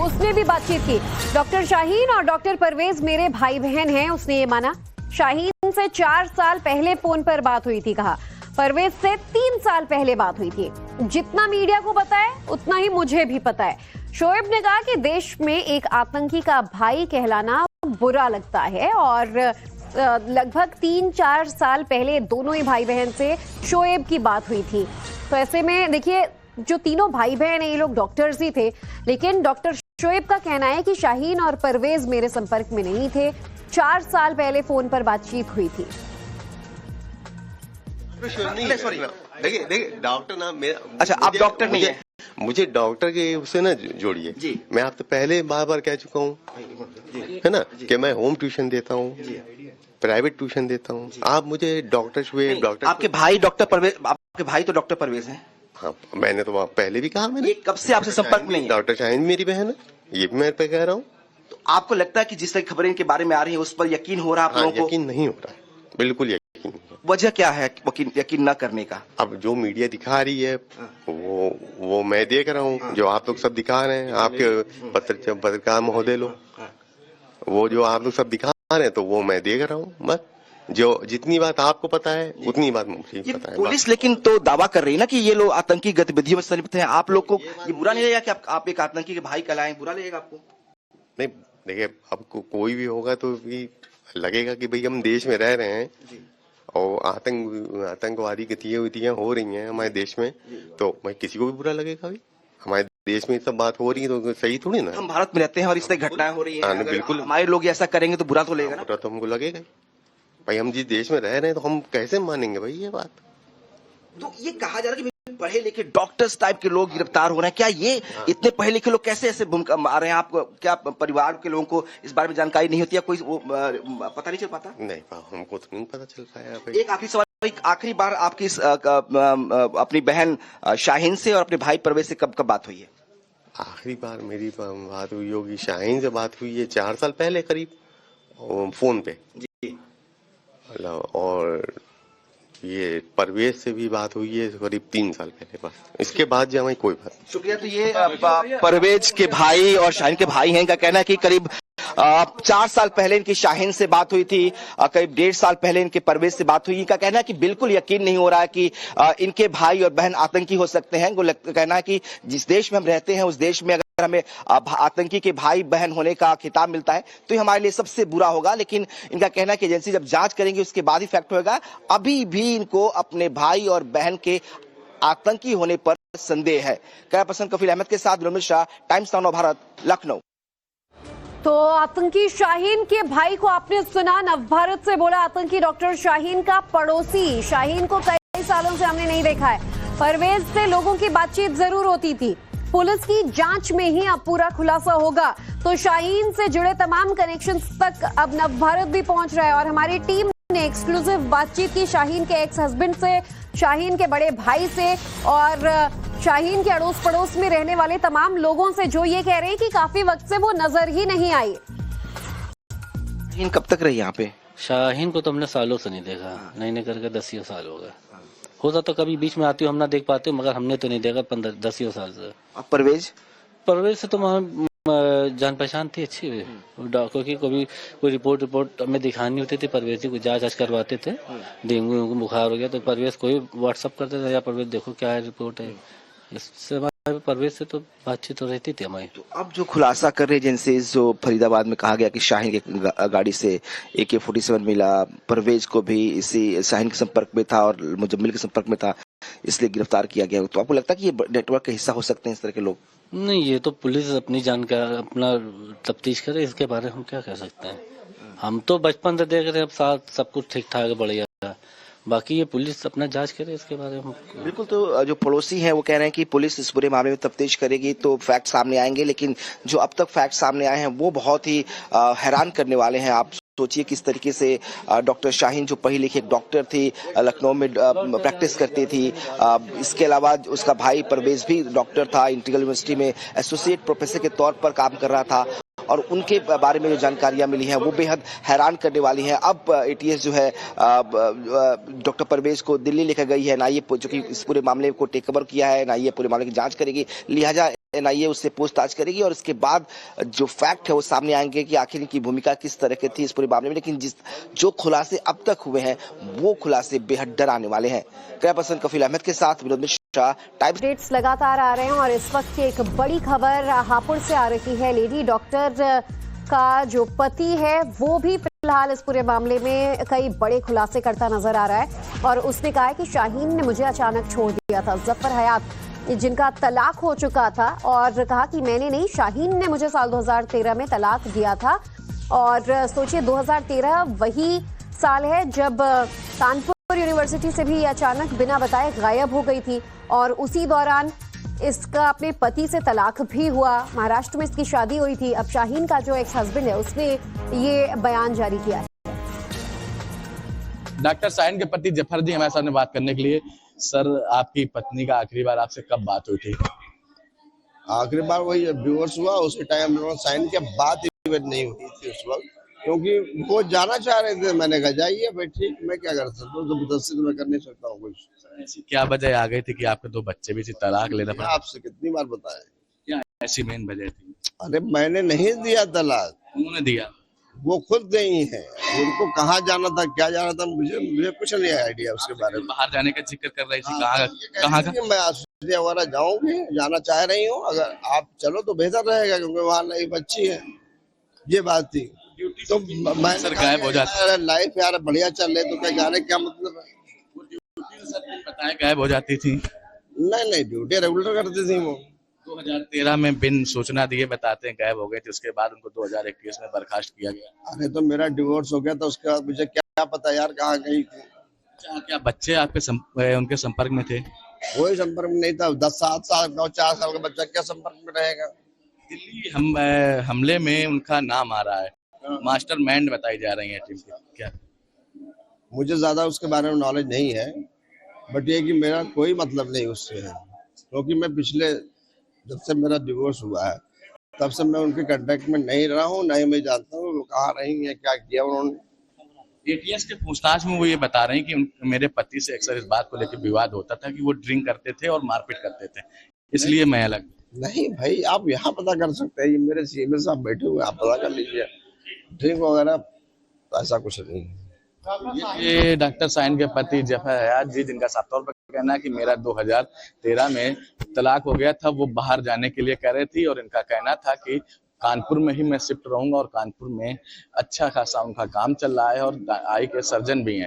उसने भी बातचीत की। डॉक्टर शाहीन और डॉक्टर परवेज मेरे भाई बहन हैं, उसने ये माना। शाहीन से 4 साल पहले फोन पर बात हुई थी, कहा। परवेज से 3 साल पहले बात हुई थी। जितना मीडिया को पता है उतना ही मुझे भी पता है। शोएब ने कहा कि देश में एक आतंकी का भाई कहलाना बुरा लगता है और लगभग 3-4 साल पहले दोनों ही भाई बहन से शोएब की बात हुई थी। तो ऐसे में देखिए, जो तीनों भाई बहन हैं ये लोग डॉक्टर्स ही थे, लेकिन डॉक्टर शोएब का कहना है कि शाहीन और परवेज मेरे संपर्क में नहीं थे। 4 साल पहले फोन पर बातचीत हुई थी। देखिए डॉक्टर ना मेरा, अच्छा आप डॉक्टर नहीं है, मुझे डॉक्टर के उससे ना जोड़िए। मैं आपसे पहले बार कह चुका हूँ, है ना, कि मैं होम ट्यूशन देता हूँ, प्राइवेट ट्यूशन देता हूँ। आप मुझे डॉक्टर शोएब, डॉक्टर आपके भाई डॉक्टर परवेज, आपके भाई तो डॉक्टर परवेज हैं। हाँ, मैंने तो पहले भी कहा, मैंने ये कब से आपसे संपर्क में नहीं है? डॉक्टर शाहीन मेरी बहन है, ये भी मैं पे कह रहा हूँ। तो आपको लगता है कि जिस तरह खबरें इनके बारे में आ रही है उस पर यकीन हो रहा है आप लोगों को? यकीन नहीं हो रहा है, बिल्कुल यकीन नहीं। वजह क्या है यकीन न करने का? अब जो मीडिया दिखा रही है वो मैं देख रहा हूँ, जो आप लोग सब दिखा रहे हैं, आपके पत्रकार महोदय लोग, वो जो आप लोग सब दिखा रहे हैं तो वो मैं देख रहा हूँ। बस जो जितनी बात आपको पता है उतनी बात मुझे पता है। पुलिस लेकिन तो दावा कर रही है ना कि ये लोग आतंकी गतिविधियों में संलिप्त हैं। आप लोग को ये बुरा नहीं लगेगा कि आप एक आतंकी के भाई कहलाएं? बुरा लगेगा आपको? नहीं, देखिए अब कोई भी होगा तो भी लगेगा कि भाई हम देश में रह रहे हैं और आतंकवादी गतिविधियां हो रही हैं हमारे देश में, तो भाई किसी को भी बुरा लगेगा। भाई हमारे देश में सब बात हो रही है तो सही थोड़ी ना। हम भारत में रहते हैं और इस तरह घटनाएं हो रही है, बिल्कुल हमारे लोग ऐसा करेंगे तो बुरा तो लगेगा ना। बुरा तो हमको लगेगा भाई, हम जिस देश में रह रहे हैं तो हम कैसे मानेंगे भाई ये बात। तो ये कहा जा रहा है कि पढ़े लिखे डॉक्टर्स टाइप के लोग गिरफ्तार हो रहे हैं, क्या ये इतने पढ़े लिखे लोग कैसे ऐसे भूमिका आ रहे हैं? आपको क्या परिवार के लोगों को इस बारे में जानकारी नहीं होती है? कोई वो पता नहीं चल पाता? नहीं, हमको तो नहीं पता चल पाया भाई। एक आखिरी सवाल, एक आखिरी बार आपकी अपनी बहन शाहीन से और अपने भाई परवेज से कब बात हुई है? आखिरी बार मेरी बात हुई होगी शाहीन से, बात हुई है 4 साल पहले करीब फोन पे जी। और ये परवेज से भी बात हुई है करीब 3 साल पहले, बस इसके बाद जो हमारी कोई बात नहीं। शुक्रिया। तो ये परवेज के भाई और शाहीन के भाई हैं, इनका कहना है कि करीब 4 साल पहले इनकी शाहीन से बात हुई थी, करीब 1.5 साल पहले इनके परवेज से बात हुई। इनका कहना है कि बिल्कुल यकीन नहीं हो रहा है कि इनके भाई और बहन आतंकी हो सकते हैं। इनको कहना है कि जिस देश में हम रहते हैं उस देश में अगर हमें आतंकी के भाई बहन होने का खिताब मिलता है तो ये हमारे लिए सबसे बुरा होगा। लेकिन इनका कहना है कि एजेंसी जब जांच करेंगे उसके बाद ही फैक्ट होगा। अभी भी इनको अपने भाई और बहन के आतंकी होने पर संदेह है। कैमरा पर्सन कफील अहमद के साथ विनोद मिश्रा, टाइम्स नाउ भारत, लखनऊ। तो आतंकी शाहीन के भाई को आपने सुना, नवभारत से बोला आतंकी डॉक्टर शाहीन का पड़ोसी। शाहीन को कई सालों से हमने नहीं देखा है। परवेज से लोगों की बातचीत जरूर होती थी। पुलिस की जांच में ही अब पूरा खुलासा होगा। तो शाहीन से जुड़े तमाम कनेक्शंस तक अब नवभारत भी पहुंच रहा है और हमारी टीम ने एक्सक्लूसिव बातचीत की शाहीन के एक्स हस्बैंड से, शाहीन के बड़े भाई से और शाहीन के अड़ोस पड़ोस में रहने वाले तमाम लोगों से, जो ये कह रहे हैं कि काफी वक्त से वो नजर ही नहीं आई। शाहीन कब तक रही यहाँ पे? शाहीन को तो हमने सालों से नहीं देखा, नहीं करके 10 साल हो गए। होता तो कभी बीच में आती हो हम ना देख पाते, मगर हमने तो नहीं देखा 15-10 साल से। परवेज से तो जान पहचान थी अच्छी, क्योंकि कभी कोई रिपोर्ट हमें दिखानी होती थी, परवेज को जांच करवाते थे। डेंगू बुखार हो गया तो परवेज को व्हाट्सअप करते थे, या परवेज देखो क्या है रिपोर्ट है। इससे परवेज से तो बातचीत तो रहती थी हमारी। तो अब जो खुलासा कर रहे एजेंसीज, जो फरीदाबाद में कहा गया कि शाहीन की गाड़ी से AK-47 मिला, परवेज को भी इसी शाहीन के संपर्क में था और मुजम्मिल के संपर्क में था, इसलिए गिरफ्तार किया गया। तो आपको लगता है कि ये नेटवर्क का हिस्सा हो सकते हैं इस तरह के लोग? नहीं, ये तो पुलिस अपनी जानकारी अपना तफ्तीश करे, इसके बारे में हम क्या कह सकते हैं। हम तो बचपन से देख रहे हैं, अब साथ सब कुछ ठीक ठाक बढ़िया, बाकी ये पुलिस अपना जांच करे इसके बारे में। बिल्कुल। तो जो पड़ोसी हैं वो कह रहे हैं कि पुलिस इस पूरे मामले में तफ्तीश करेगी तो फैक्ट सामने आएंगे, लेकिन जो अब तक फैक्ट सामने आए हैं वो बहुत ही हैरान करने वाले हैं। आप सोचिए किस तरीके से डॉक्टर शाहीन, जो पढ़ी लिखी एक डॉक्टर थी, लखनऊ में प्रैक्टिस करती थी, इसके अलावा उसका भाई परवेज भी डॉक्टर था, इंटीग्रल यूनिवर्सिटी में एसोसिएट प्रोफेसर के तौर पर काम कर रहा था, और उनके बारे में जो जानकारियां मिली हैं वो बेहद हैरान करने वाली हैं। अब एटीएस जो है डॉक्टर परवेज को दिल्ली लेकर गई है एनआईए, जो कि इस पूरे मामले को टेक ओवर किया है। एनआईए पूरे मामले की जांच करेगी, लिहाजा एनआईए उससे पूछताछ करेगी और इसके बाद जो फैक्ट है वो सामने आएंगे कि आखिर इनकी भूमिका किस तरह की थी इस पूरे मामले में। लेकिन जो खुलासे अब तक हुए हैं वो खुलासे बेहद डराने वाले हैं। कैमरापर्सन कफील अहमद के साथ विनोद मिश्रा, टाइम्स। अपडेट्स लगातार आ रहे हैं और इस वक्त की एक बड़ी खबर हापुड़ से आ रही है। लेडी डॉक्टर का जो पति है वो भी फिलहाल इस पूरे मामले में कई बड़े खुलासे करता नजर आ रहा है और उसने कहा है कि शाहीन ने मुझे अचानक छोड़ दिया था। जफर हयात, जिनका तलाक हो चुका था, और कहा कि मैंने नहीं, शाहीन ने मुझे साल 2013 में तलाक दिया था। और सोचिए 2013 वही साल है जब कानपुर यूनिवर्सिटी से भी अचानक बिना बताए गायब हो गई थी और उसी दौरान इसका अपने पति से तलाक भी हुआ। महाराष्ट्र में इसकी शादी हुई थी। अब शाहीन का जो एक्स हस्बैंड है उसने ये बयान जारी किया है। डॉक्टर शाहीन के पति जफर जी हमारे सामने बात करने के लिए। सर, आपकी पत्नी का आखिरी बार आपसे कब बात हुई थी? आखिरी बार वही जब डिवोर्स हुआ उसके टाइम शाहीन के बाद इवेंट नहीं हुई थी उस वक्त, क्योंकि वो जाना चाह रहे थे। मैंने कहा जाइए भाई, ठीक, मैं क्या कर सकता हूँ, जबरदस्ती तो मैं कर नहीं सकता हूँ कुछ। ऐसी क्या वजह आ गई थी कि आपके 2 बच्चे भी थी, तलाक लेना पड़ा? आपसे कितनी बार बताया, क्या ऐसी मेन वजह थी? अरे मैंने नहीं दिया तलाक, उन्होंने दिया। वो खुद गई है। उनको कहाँ जाना था, क्या जाना था, मुझे कुछ नहीं आइडिया उसके बारे में। बाहर जाने का जिक्र कर रही थी, कहाँ का? मैं ऑस्ट्रेलिया वगैरह जाऊंगी, जाना चाह रही हूँ। अगर आप चलो तो बेहतर रहेगा, क्योंकि वहाँ नई बच्ची है। ये बात थी। तो मैं सर गायब हो जाती, लाइफ यार बढ़िया चल रही, तो क्या जाने क्या मतलब है? बताया गायब हो जाती थी। नहीं, ड्यूटी रेगुलर करती थी वो। 2013 में बिन सूचना दिए बताते हैं गायब हो गए थे। उसके बाद उनको 2021 में बर्खास्त किया गया। अरे तो मेरा डिवोर्स हो गया था, उसके बाद मुझे क्या पता यार कहाँ गई थी। क्या बच्चे आपके उनके संपर्क में थे? कोई संपर्क में नहीं था। 7 साल का 4 साल का बच्चा क्या संपर्क में रहेगा? दिल्ली हमले में उनका नाम आ रहा है, मास्टरमाइंड बताई जा रही है टीम की। क्या? मुझे ज्यादा उसके बारे में नॉलेज नहीं है, बट ये कि मेरा कोई मतलब नहीं उससे है, क्योंकि मैं पिछले जब से मेरा डिवोर्स हुआ है तब से मैं उनके कांटेक्ट में नहीं रहा हूँ, नहीं मैं जानता हूँ वो कहाँ रही है, क्या किया उन्होंने। एटीएस के पूछताछ में वो ये बता रहे हैं कि मेरे पति से अक्सर इस बात को लेकर विवाद होता था कि वो ड्रिंक करते थे और मारपीट करते थे, इसलिए मैं अलग। नहीं भाई, आप यहाँ पता कर सकते हैं, ये मेरे सीएमए साहब बैठे हुए, आप पता कर लीजिए। ड्रिंक वगैरह ऐसा कुछ नहीं। ये डॉक्टर शाहीन के पति जफर हयात जी, जिनका साफ तौर पर कहना है कि मेरा 2013 में तलाक हो गया था, वो बाहर जाने के लिए कह रही थी और इनका कहना था कि कानपुर में ही मैं शिफ्ट रहूंगा और कानपुर में अच्छा खासा उनका काम चल रहा है और आई के सर्जन भी हैं।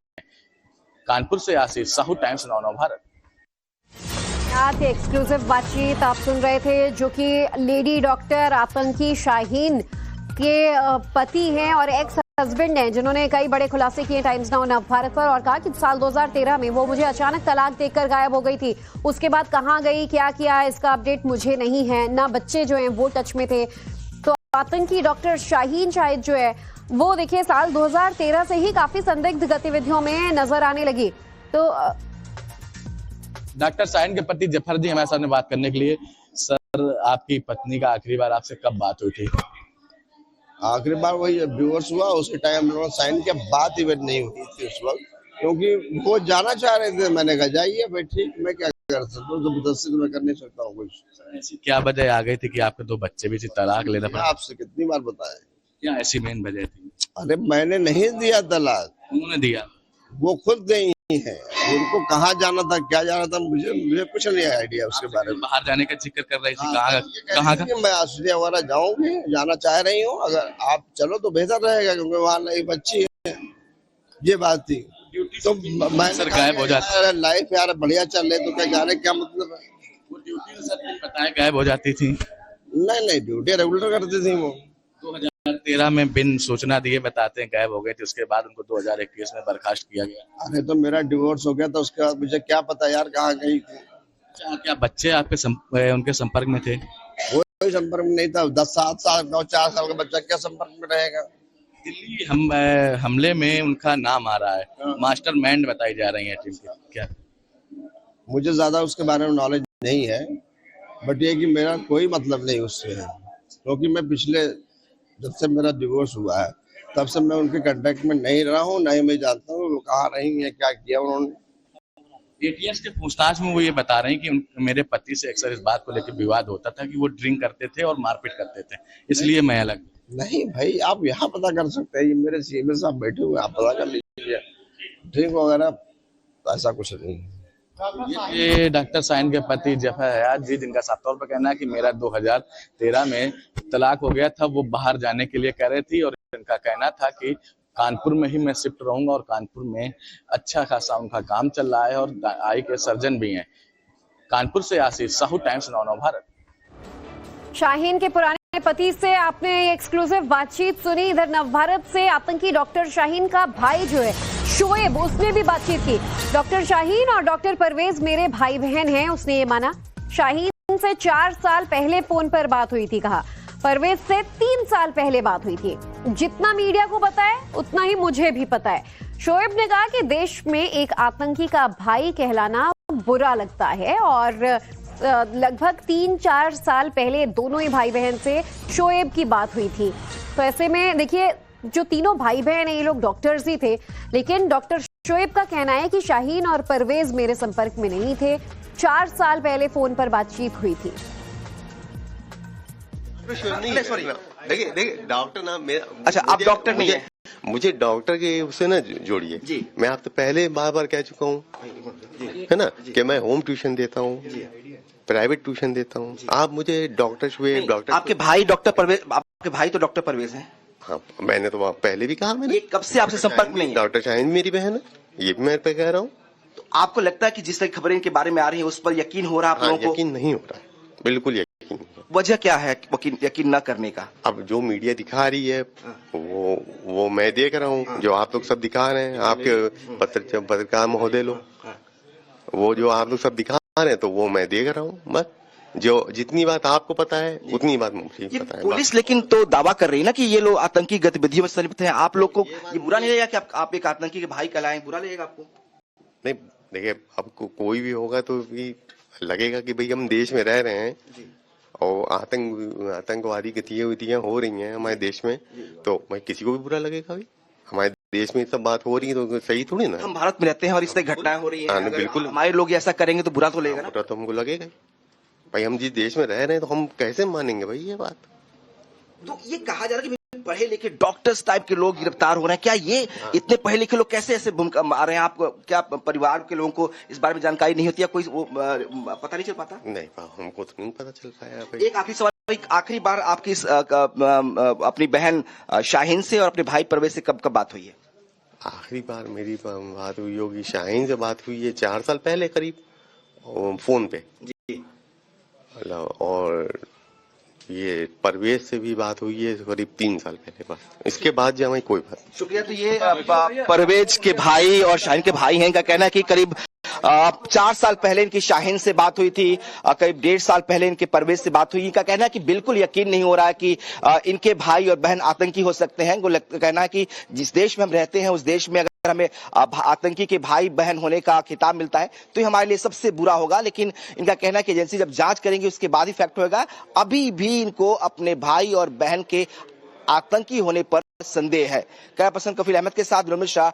कानपुर से आशीष साहू, टाइम्स 9 भारत। आज एक्सक्लूसिव बातचीत आप सुन रहे थे, जो कि लेडी डॉक्टर आतंकी शाहीन के पति हैं और एक्स हस्बैंड हैं, जिन्होंने कई बड़े खुलासे किए टाइम्स नाउ नवभारत पर और कहा कि साल 2013 में वो मुझे अचानक तलाक देकर गायब हो गई थी। उसके बाद कहां गई, क्या किया, इसका अपडेट मुझे नहीं है, ना बच्चे जो हैं वो टच में थे। तो आतंकी डॉक्टर शाहीन शायद जो है वो देखिए साल 2013 से ही काफी संदिग्ध गतिविधियों में नजर आने लगी। तो डॉक्टर शाहीन के पति जफर जी हमारे सामने बात करने के लिए। सर, आपकी पत्नी का आखिरी बार आपसे कब बात हुई थी? आखिरी बार वही जब डिवोर्स हुआ उसके टाइम शाहीन के बाद इवेंट नहीं हुई थी उस वक्त, क्योंकि वो जाना चाह रहे थे। मैंने कहा जाइए भाई, ठीक, मैं क्या कर सकता हूँ, जबरदस्ती तो मैं कर नहीं सकता हूँ कुछ। ऐसी क्या वजह आ गई थी कि आपके 2 बच्चे भी थी, तलाक लेना पड़ा? आपसे कितनी बार बताया, क्या ऐसी मेन वजह थी? अरे मैंने नहीं दिया तलाक, उन्होंने दिया। वो खुद गई है। उनको कहाँ जाना था, क्या जाना था, मुझे कुछ नहीं आइडिया उसके बारे में। बाहर जाने का जिक्र कर रही थी, कहाँ का? मैं ऑस्ट्रेलिया वगैरह जाऊंगी, जाना चाह रही हूँ। अगर आप चलो तो बेहतर रहेगा, क्योंकि वहाँ नई बच्ची है। ये बात थी। तो मैं सर गायब हो जाती, लाइफ यार बढ़िया चल रही, तो क्या जाने क्या मतलब है? वो ड्यूटी सर बताया गायब हो जाती थी। नहीं, ड्यूटी रेगुलर करती थी वो। 2013 में बिन सूचना दिए बताते हैं गायब हो गए थे। उसके बाद उनको 2021 में बर्खास्त किया गया। अरे तो मेरा डिवोर्स हो गया था, उसके बाद मुझे क्या पता यार कहाँ गई थी। क्या बच्चे आपके उनके संपर्क में थे? कोई संपर्क में नहीं था। 7 साल का 4 साल का बच्चा क्या संपर्क में रहेगा? दिल्ली हमले में उनका नाम आ रहा है, मास्टरमाइंड बताई जा रही है टीम की। क्या? मुझे ज्यादा उसके बारे में नॉलेज नहीं है, बट ये कि मेरा कोई मतलब नहीं उससे है, क्योंकि मैं पिछले जब से मेरा डिवोर्स हुआ है तब से मैं उनके कांटेक्ट में नहीं रहा हूँ, नहीं मैं जानता हूँ वो कहाँ रही है, क्या किया उन्होंने। एटीएस के पूछताछ में वो ये बता रहे हैं कि मेरे पति से अक्सर इस बात को लेकर विवाद होता था कि वो ड्रिंक करते थे और मारपीट करते थे, इसलिए मैं अलग। नहीं भाई, आप यहाँ पता कर सकते हैं, ये मेरे सीएमए साहब बैठे हुए, आप पता कर लीजिए। ड्रिंक वगैरह ऐसा कुछ नहीं है। ये डॉक्टर साइन के पति जफर हयात जी, जिनका साफ तौर पर कहना है कि मेरा 2013 में तलाक हो गया था, वो बाहर जाने के लिए कह रही थी और इनका कहना था कि कानपुर में ही मैं शिफ्ट रहूंगा और कानपुर में अच्छा खासा उनका काम चल रहा है और आई के सर्जन भी हैं। कानपुर से आशीष साहू, टाइम्स 9 भारत। शाहीन के पुराने पति से आपने एक्सक्लूसिव बातचीत सुनी। इधर नवभारत से आतंकी डॉक्टर शाहीन का भाई जो है शोएब, उसने भी बातचीत की। डॉक्टर शाहीन और डॉक्टर परवेज मेरे भाई बहन हैं, उसने ये माना। शाहीन से 4 साल पहले फोन पर बात हुई थी, कहा। परवेज से 3 साल पहले बात हुई थी। जितना मीडिया को पता है उतना ही मुझे भी पता है। शोएब ने कहा कि देश में एक आतंकी का भाई कहलाना बुरा लगता है और लगभग 3-4 साल पहले दोनों ही भाई बहन से शोएब की बात हुई थी। तो ऐसे में देखिए, जो तीनों भाई बहन हैं ये लोग डॉक्टर्स ही थे, लेकिन डॉक्टर शोएब का कहना है कि शाहीन और परवेज मेरे संपर्क में नहीं थे। 4 साल पहले फोन पर बातचीत हुई थी। देखिए डॉक्टर ना मेरा, अच्छा, आप डॉक्टर नहीं है? मुझे डॉक्टर के उससे ना जोड़िए जी। मैं आप तो पहले बार कह चुका हूँ, है ना, कि मैं होम ट्यूशन देता हूँ, प्राइवेट ट्यूशन देता हूँ। आप मुझे डॉक्टर शोएब, डॉक्टर आपके भाई डॉक्टर परवेज, आपके भाई तो डॉक्टर परवेज हैं। हाँ, मैंने तो पहले भी कहा, मैंने। ये कब से आपसे संपर्क में नहीं है? डॉक्टर शाहीन मेरी बहन है, ये भी मैं पे कह रहा हूँ। तो आपको लगता है कि जिस तरह की खबरें इनके बारे में आ रही है उस पर यकीन हो रहा है आप लोगों को? यकीन नहीं हो रहा है, बिल्कुल यकीन नहीं। वजह क्या है यकीन न करने का? अब जो मीडिया दिखा रही है वो मैं देख रहा हूँ, जो आप लोग सब दिखा रहे हैं, आपके पत्रकार महोदय लोग, वो जो आप लोग सब दिखा रहे हैं तो वो मैं देख रहा हूँ। बस जो जितनी बात आपको पता है उतनी बात मुझे पता है। पुलिस लेकिन तो दावा कर रही है ना कि ये लोग आतंकी गतिविधियों में संलिप्त हैं। आप लोग को ये बुरा नहीं लगेगा कि आप एक आतंकी के भाई कहलाएं? बुरा लगेगा आपको? नहीं, देखिए, अब कोई भी होगा तो भी लगेगा कि भाई हम देश में रह रहे हैं और आतंकवादी गतिविधियां हो रही हैं हमारे देश में, तो भाई किसी को भी बुरा लगेगा। भाई हमारे देश में सब बात हो रही है तो सही थोड़ी ना। हम भारत में रहते हैं और इस तरह घटनाएं हो रही हैं, बिल्कुल हमारे लोग ऐसा करेंगे तो बुरा तो लगेगा ना। बुरा तो हमको लगेगा भाई, हम जिस देश में रह रहे हैं तो हम कैसे मानेंगे भाई ये बात। तो ये कहा जा रहा है कि पढ़े लिखे डॉक्टर्स टाइप के लोग गिरफ्तार हो रहे हैं, क्या ये इतने पढ़े लिखे लोग कैसे ऐसे भूमिका मार रहे हैं? आप क्या परिवार के लोगों को इस बारे में जानकारी नहीं होती है? कोई वो पता नहीं चल पाता? नहीं, हमको तो नहीं पता चल पाया भाई। एक आखिरी सवाल, आखिरी बार आपकी अपनी बहन शाहीन से और अपने भाई परवेज से कब बात हुई है? आखिरी बार मेरी बात हुई होगी शाहीन से, बात हुई है 4 साल पहले करीब, फोन पे जी। और ये परवेज से भी बात हुई है करीब 3 साल पहले। बस इसके बाद जो हमारी कोई बात नहीं। शुक्रिया। तो ये परवेज के भाई और शाहीन के भाई हैं, इनका कहना है कि करीब 4 साल पहले इनकी शाहीन से बात हुई थी, करीब 1.5 साल पहले इनके परवेज से बात हुई। इनका कहना है कि बिल्कुल यकीन नहीं हो रहा है कि इनके भाई और बहन आतंकी हो सकते हैं। कहना है कि जिस देश में हम रहते हैं उस देश में अगर हमें आतंकी के भाई बहन होने का खिताब मिलता है तो ये हमारे लिए सबसे बुरा होगा। लेकिन इनका कहना है कि एजेंसी जब जांच करेंगे उसके बाद ही फैक्ट होगा। अभी भी इनको अपने भाई और बहन के आतंकी होने पर संदेह है। कैमरा पर्सन कफील अहमद के साथ विनोद मिश्रा,